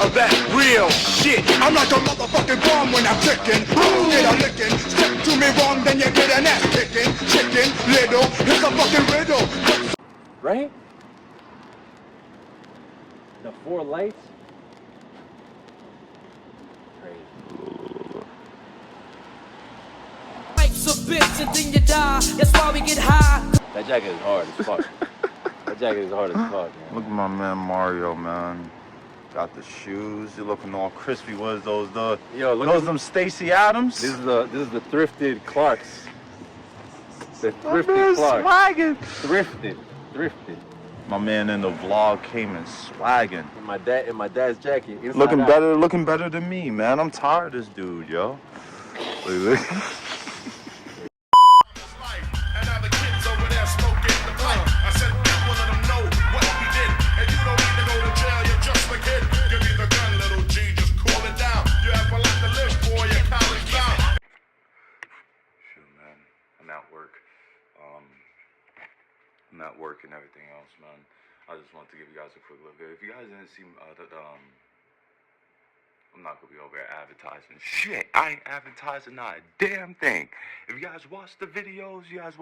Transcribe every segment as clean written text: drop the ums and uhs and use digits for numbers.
of that real shit. I'm like a motherfucking bomb when I'm ticking. Boom, get a licking. Step to me wrong, then you get an ass kicking. Chicken, little, it's a fucking riddle. Right? The 4 lights. Life's a bitch and then you die. That's why we get high. That jacket is hard as fuck. That jacket is hard as fuck, man. Look at my man Mario, man. Got the shoes. You're looking all crispy. What is those? Yo, look those at them Stacy Adams? This is the thrifted Clarks. The My thrifted man Clarks. swagging. Thrifted. My man in the vlog came in swagging. In my dad's jacket. Looking better than me, man. I'm tired of this dude, yo. Look. I'm at work and everything else, man. I just wanted to give you guys a quick look. If you guys didn't see I'm not gonna be over here advertising shit. I ain't advertising not a damn thing. If you guys watch the videos, man.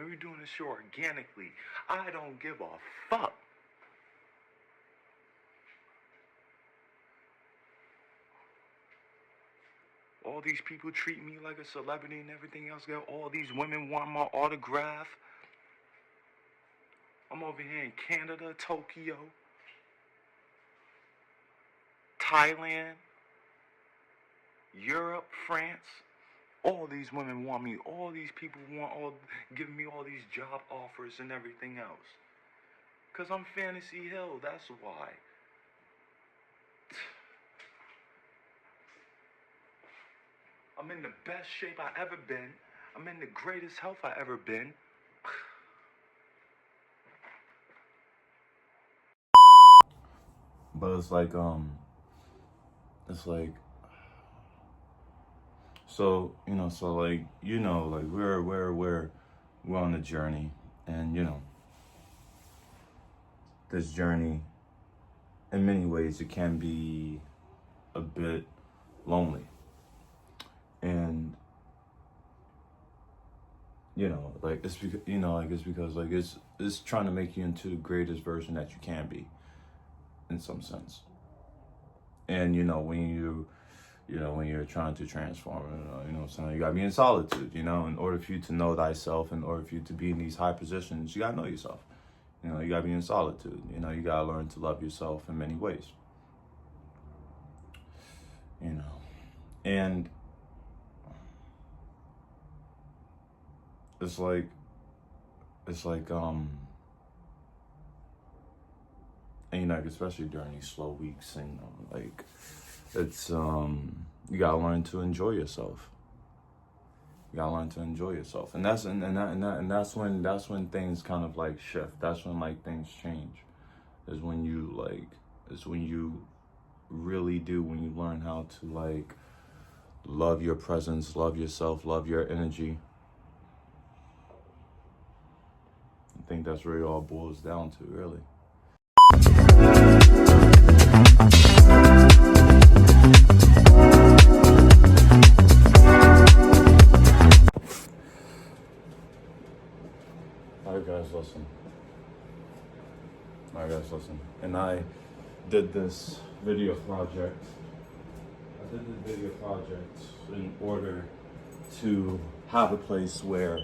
We're doing this show organically. I don't give a fuck. All these people treat me like a celebrity and everything else. All these women want my autograph. I'm over here in Canada, Tokyo, Thailand, Europe, France. All these women want me. All these people giving me all these job offers and everything else. Cause I'm Fantasy Hill, that's why. I'm in the best shape I ever been. I'm in the greatest health I ever been. But it's like so we're on a journey, and this journey in many ways it can be a bit lonely, and it's because it's trying to make you into the greatest version that you can be, in some sense. And when you're trying to transform, you gotta be in solitude, in order for you to know thyself, in order for you to be in these high positions, you gotta know yourself. You gotta be in solitude. You gotta learn to love yourself in many ways. And it's like and especially during these slow weeks, and it's you gotta learn to enjoy yourself. And that's when things kind of shift. That's when things change. Is when you really do, when you learn how to love your presence, love yourself, love your energy. I think that's really all it boils down to, really. Alright guys, listen. And I did this video project. In order to have a place where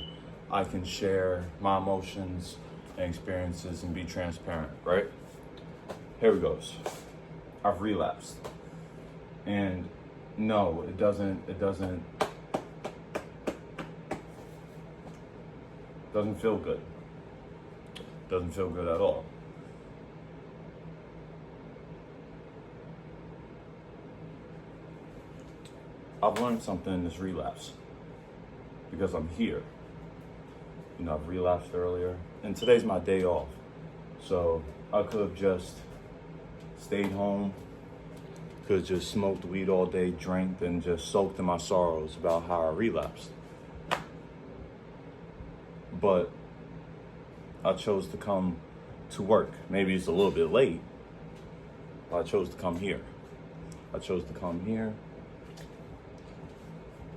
I can share my emotions and experiences and be transparent, right? Here it goes. I've relapsed. And no, it doesn't feel good. Doesn't feel good at all. I've learned something in this relapse because I'm here. I've relapsed earlier, and today's my day off. So I could have just stayed home, could have just smoked weed all day, drank, and just soaked in my sorrows about how I relapsed. But I chose to come to work. Maybe it's a little bit late, I chose to come here. I chose to come here.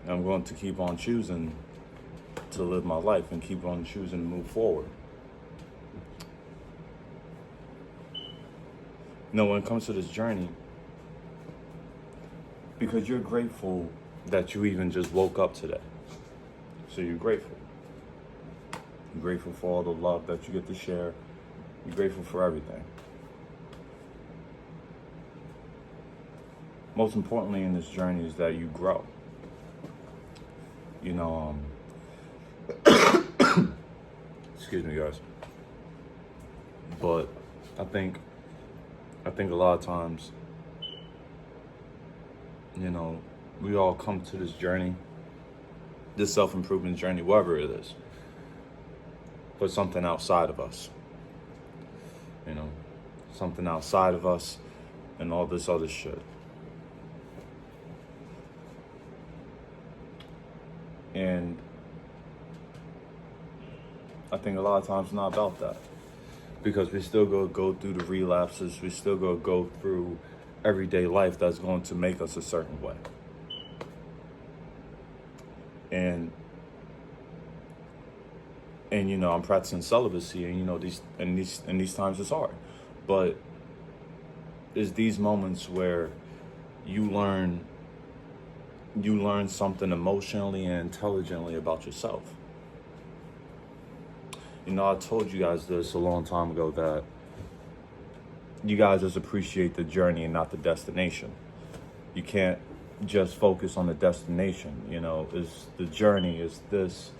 And I'm going to keep on choosing to live my life and keep on choosing to move forward. You know, when it comes to this journey, because you're grateful that you even just woke up today. So you're grateful. You're grateful for all the love that you get to share. You're grateful for everything. Most importantly in this journey is that you grow. You know, excuse me, guys. But I think a lot of times, you know, we all come to this journey, this self-improvement journey, whatever it is, for something outside of us. You know, something outside of us and all this other shit. And I think a lot of times it's not about that. Because we still go through the relapses, we still go through everyday life that's going to make us a certain way. And you know, I'm practicing celibacy, and you know, these times it's hard. But it's these moments where you learn something emotionally and intelligently about yourself. You know, I told you guys this a long time ago, that you guys just appreciate the journey and not the destination. You can't just focus on the destination. You know, is the journey, is this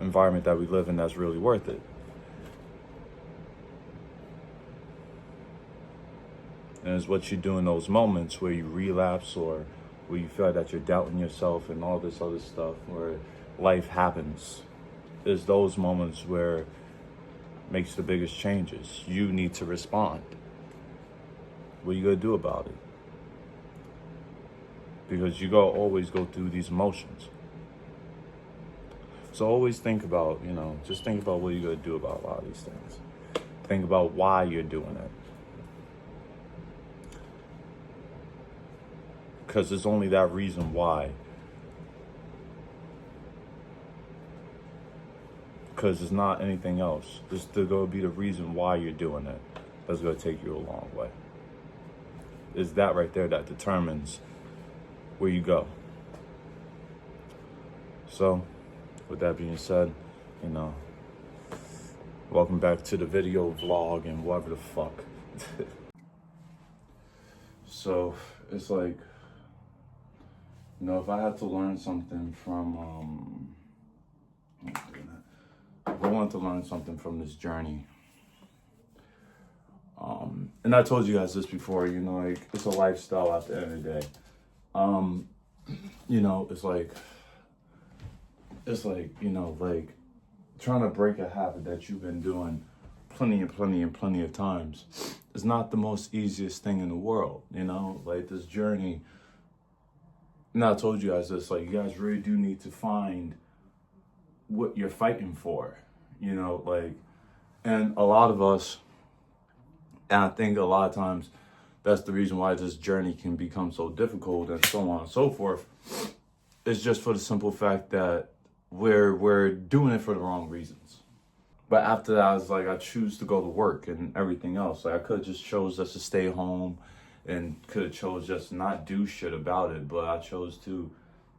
environment that we live in that's really worth it. And it's what you do in those moments where you relapse, or where you feel that you're doubting yourself and all this other stuff, where life happens. It's those moments where it makes the biggest changes. You need to respond. What are you gonna do about it? Because you gotta always go through these emotions. So always think about, you know, just think about what you're gonna do about a lot of these things. Think about why you're doing it. Because there's only that reason why. Because it's not anything else. There's still going to be the reason why you're doing it. That's going to take you a long way. It's that right there that determines where you go. So, with that being said, you know, welcome back to the video vlog and whatever the fuck. So, it's like, you know, if I had to learn something from, if I wanted to learn something from this journey, and I told you guys this before, you know, like, it's a lifestyle at the end of the day. You know, it's like, you know, like, trying to break a habit that you've been doing plenty of times is not the most easiest thing in the world, you know? Like, this journey, and I told you guys this, like, you guys really do need to find what you're fighting for, you know, like, and a lot of us, and I think a lot of times that's the reason why this journey can become so difficult and so on and so forth. It's just for the simple fact that we're doing it for the wrong reasons. But after that, I was like, I choose to go to work and everything else. Like, I could have just chose just to stay home and could have chose just not do shit about it, but I chose to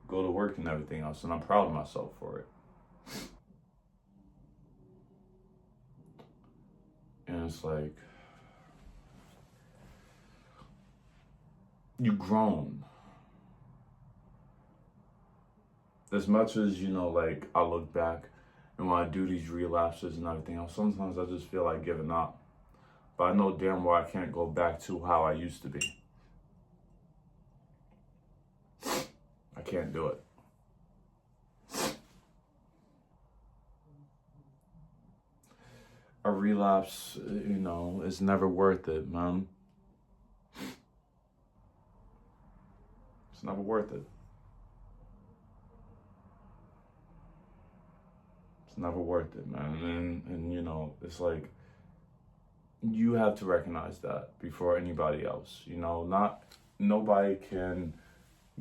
go to work and everything else, and I'm proud of myself for it. And it's like, you've grown. As much as, you know, like, I look back and when I do these relapses and everything else, sometimes I just feel like giving up. But I know damn well I can't go back to how I used to be. I can't do it. A relapse, you know, is never worth it, man. It's never worth it. It's never worth it, man. And you know, it's like, you have to recognize that before anybody else. You know, nobody can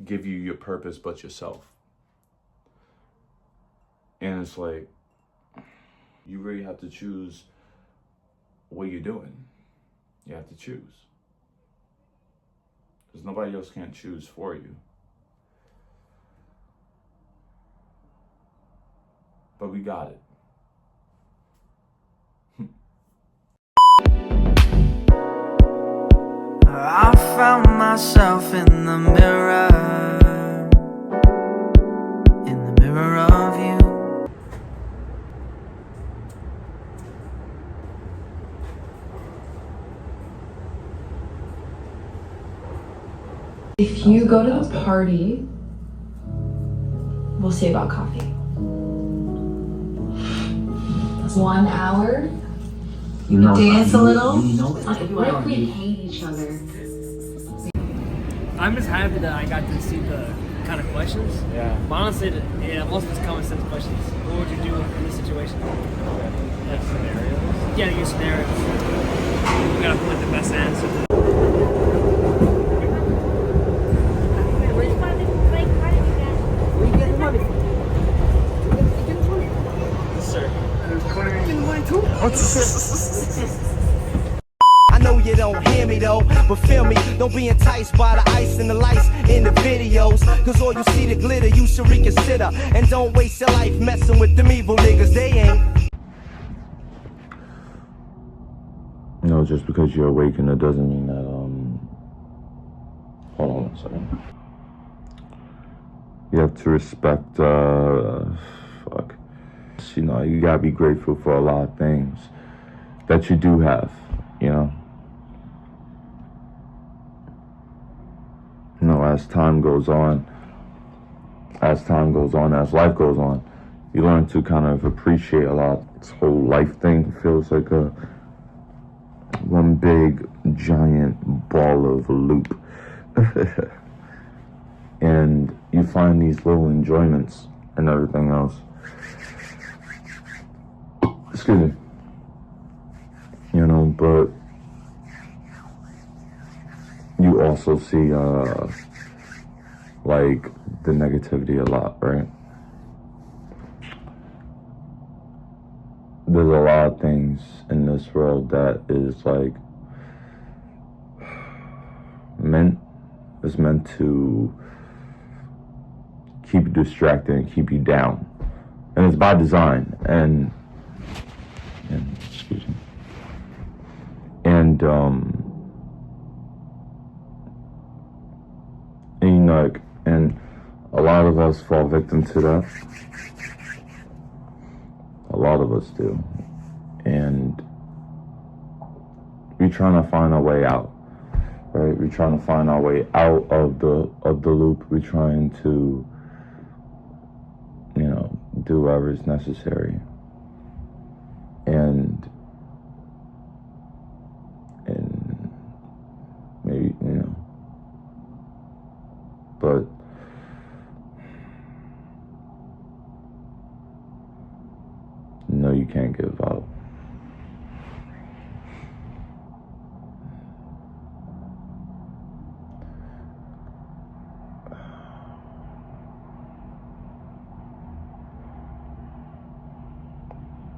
give you your purpose but yourself. And it's like, you really have to choose what you're doing. You have to choose. Because nobody else can choose for you. But we got it. I found myself in the mirror of you. If you go to the party, we'll see about coffee. 1 hour, you dance a little. What if we hate each other? I'm just happy that I got to see the kind of questions. Yeah. But honestly, yeah, most of it's common sense questions. What would you do in this situation? Like scenarios? Yeah, your scenarios. You gotta put the best answer. Where you getting the money from? Yes, sir. You're getting the money too? I know you don't hear me though, but feel me, don't be enticed by the ice and the lights in the videos. Cause all you see the glitter, you should reconsider. And don't waste your life messing with them evil niggas, they ain't. You know, just because you're awakened, it doesn't mean that, hold on 1 second. You have to respect, you know, you gotta be grateful for a lot of things that you do have, you know. You know, as time goes on, as life goes on, you learn to kind of appreciate a lot. This whole life thing feels like one big giant ball of loop. And you find these little enjoyments and everything else. Excuse me. You know, but you also see like the negativity a lot, right? There's a lot of things in this world that is like meant to keep you distracted and keep you down, and it's by design. And excuse me. And you know, like, and a lot of us fall victim to that. A lot of us do, and we're trying to find our way out. Right, we're trying to find our way out of the loop. We're trying to, you know, do whatever is necessary, and maybe, you know, but no, you can't give up.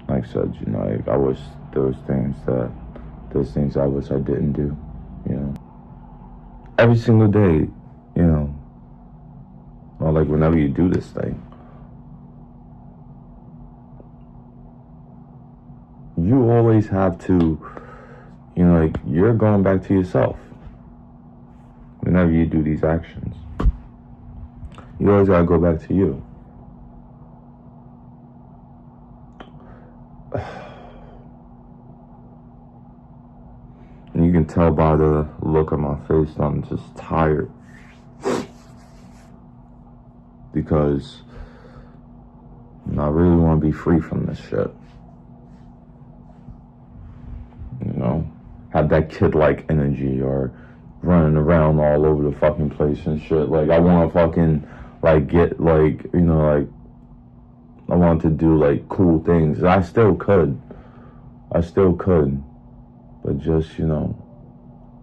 Like I said, you know, like, I wish there's things I wish I didn't do, you know. Every single day, you know, or like whenever you do this thing, you always have to, you know, like, you're going back to yourself. Whenever you do these actions, you always gotta go back to you. And you can tell by the look on my face that I'm just tired. Because I really want to be free from this shit. You know? Have that kid-like energy, or running around all over the fucking place and shit. Like, I want to fucking, like, get, like, you know, like, I want to do, like, cool things. And I still could. but just, you know,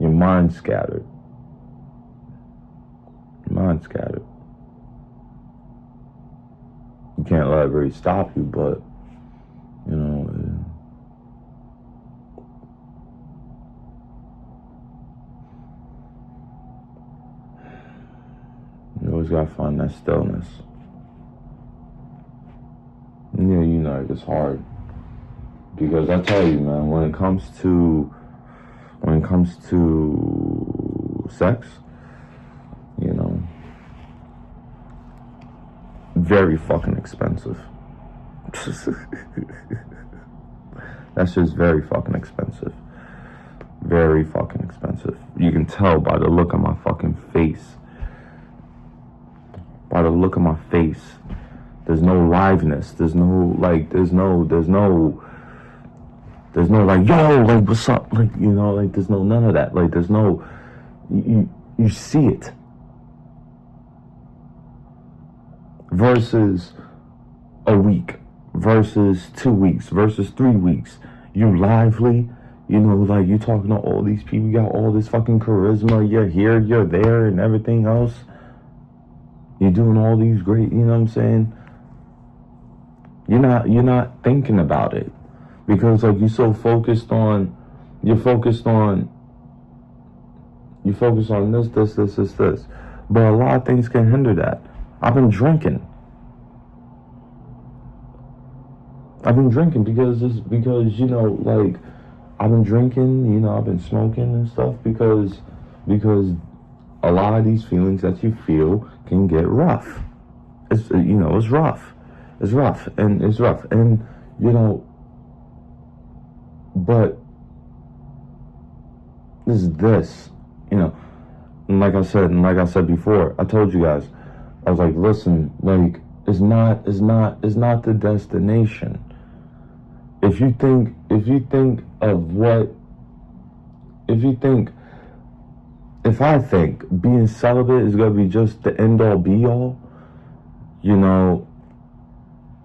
your mind's scattered. Your mind's scattered. You can't let it really stop you, but, you know, you always gotta find that stillness. And, you know, it's hard. Because I tell you, man, when it comes to sex, you know, very fucking expensive. That's just very fucking expensive. Very fucking expensive. You can tell by the look on my fucking face. By the look on my face. There's no liveness. There's no like, there's no like, yo, like, what's up? Like, you know, like, there's no none of that. Like, there's no, you see it. Versus a week, versus 2 weeks, versus 3 weeks. You lively, you know, like, you talking to all these people, you got all this fucking charisma, you're here, you're there, and everything else. You're doing all these great, you know what I'm saying? You're not thinking about it. Because, like, you're focused on this. But a lot of things can hinder that. I've been drinking because, you know, like, I've been drinking, you know, I've been smoking and stuff because a lot of these feelings that you feel can get rough. It's, you know, it's rough. And, you know, but this, you know, and like I said before, I told you guys, I was like, listen, like, it's not the destination. If I think being celibate is gonna be just the end all be all, you know,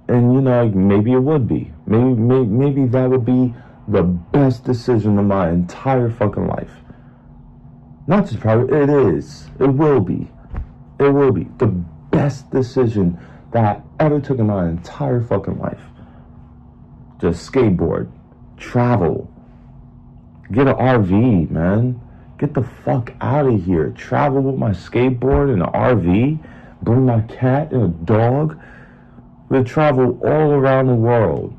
and, you know, maybe it would be, maybe that would be the best decision of my entire fucking life. Not just probably, it will be the best decision that I ever took in my entire fucking life. Just skateboard, travel, get an RV, man. Get the fuck out of here. Travel with my skateboard and an RV, bring my cat and a dog. We'll travel all around the world.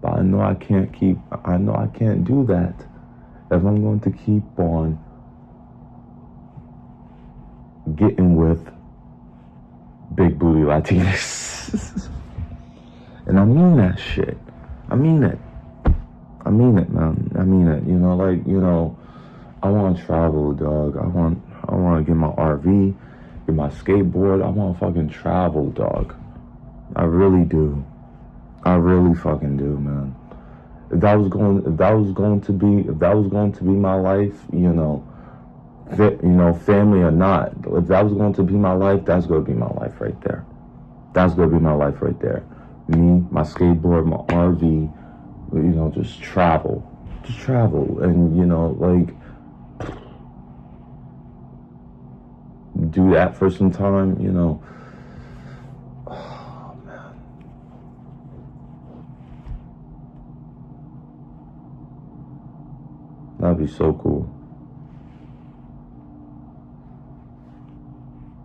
But I know I can't do that if I'm going to keep on getting with big booty Latinas. And I mean that shit. I mean it, man. I mean it. You know, like, you know, I want to travel, dog. I want to get my RV, get my skateboard. I want to fucking travel, dog. I really do. I really fucking do, man. If that was going to be my life, you know, family or not, if that was going to be my life, that's going to be my life right there. That's going to be my life right there. Me, my skateboard, my RV, you know, just travel, and, you know, like, do that for some time, you know. Oh, man. That'd be so cool.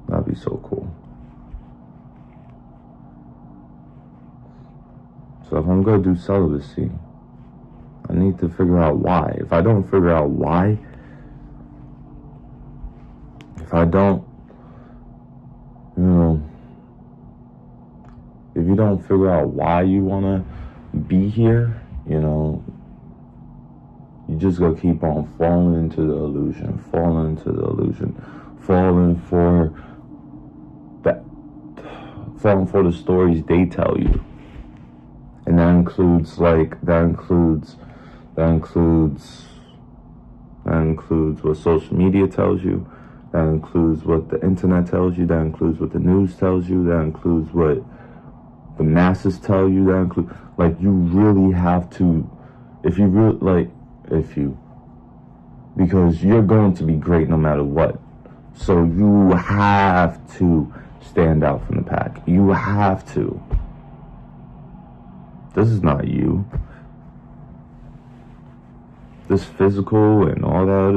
That'd be so cool. So if I'm going to do celibacy, I need to figure out why. If I don't figure out why, if you don't figure out why you want to be here, you know, you just going to keep on falling into the illusion, falling for the stories they tell you. And that includes That includes what social media tells you. That includes what the internet tells you. That includes what the news tells you. That includes what the masses tell you. That includes, like, you really have to, because you're going to be great no matter what. So you have to stand out from the pack. You have to. This is not you. This physical and all that,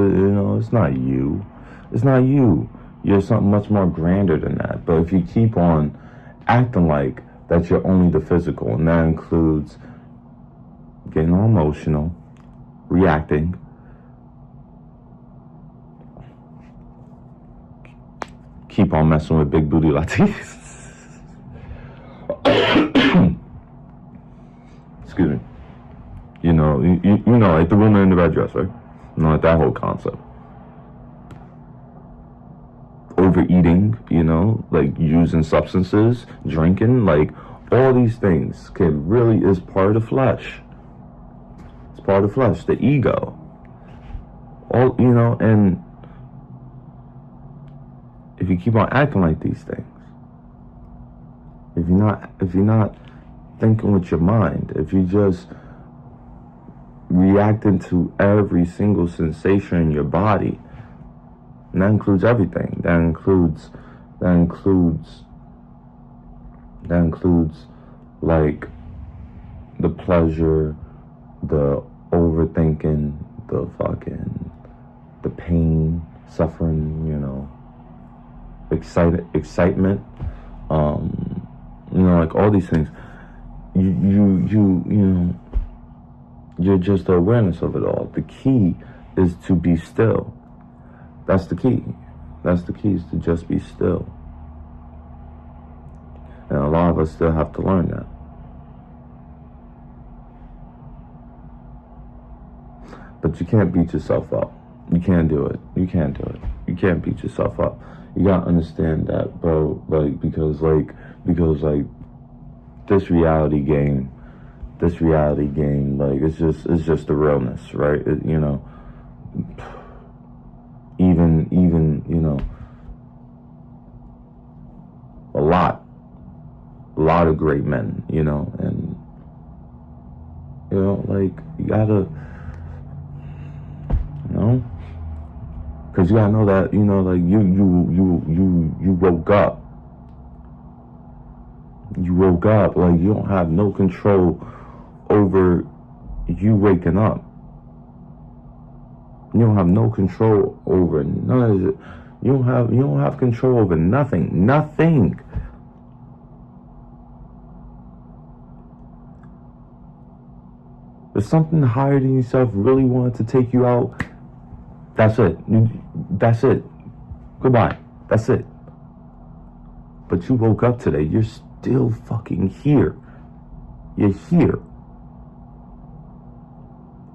it's not you. It's not you. You're something much more grander than that. But if you keep on acting like that you're only the physical, and that includes getting all emotional, reacting, keep on messing with big booty Latinas. Excuse me. You know, like the woman in the red dress, right? Like that whole concept. Overeating, like using substances, drinking, like all these things is part of the flesh. It's part of the flesh, the ego. All, and if you keep on acting like these things, if you're not thinking with your mind, if you just reacting to every single sensation in your body, and that includes everything. That includes like the pleasure, the overthinking, the pain, suffering, excitement, like all these things. You're just the awareness of it all. The key is to be still. That's the key. That's the key, is to just be still. And a lot of us still have to learn that. But you can't beat yourself up. You can't do it. You can't do it. You can't beat yourself up. You gotta understand that, bro. Because this reality game, like it's just the realness, right? Even a lot of great men, and like you gotta, because you gotta know that, like you woke up. You woke up, like you don't have no control over you waking up. You don't have no control over none of it. You don't have control over nothing. Nothing. If something higher than yourself really wanted to take you out, that's it. That's it. Goodbye. That's it. But you woke up today. You're still fucking here. You're here.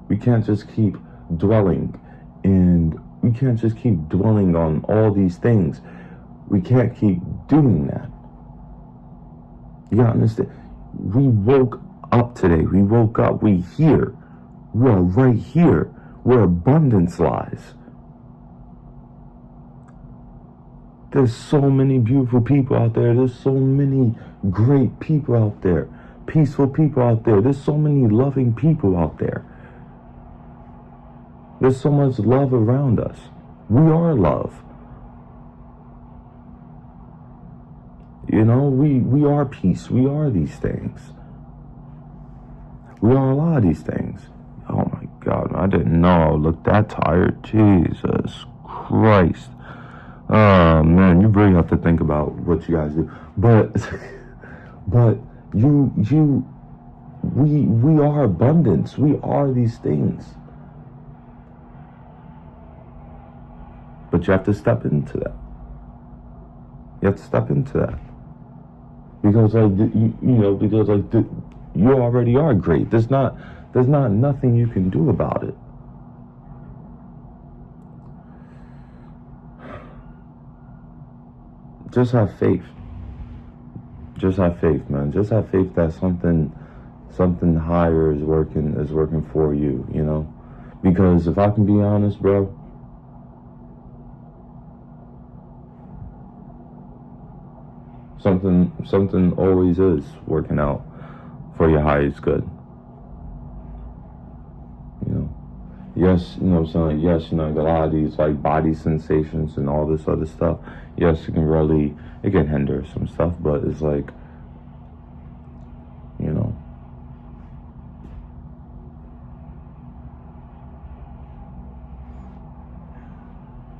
We can't just keep dwelling, and we can't just keep dwelling on all these things. We can't keep doing that. You gotta understand. We woke up today. We woke up. We here. We're right here where abundance lies. There's so many beautiful people out there. There's so many great people out there. Peaceful people out there. There's so many loving people out there. There's so much love around us. We are love. We are peace. We are these things. We are a lot of these things. Oh my God, I didn't know I would look that tired. Jesus Christ. Oh man, you really have to think about what you guys do. But we are abundance. We are these things. But you have to step into that. You have to step into that. Because you already are great. There's not nothing you can do about it. Just have faith. Just have faith, man. Just have faith that something higher is working for you, Because if I can be honest, bro, something always is working out for your highest good. You know, yes, you know what I'm saying? Like, yes, you know, like a lot of these like body sensations and all this other stuff. Yes, it can hinder some stuff, but it's like, you know,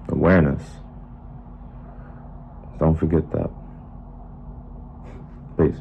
awareness. Don't forget that. Peace.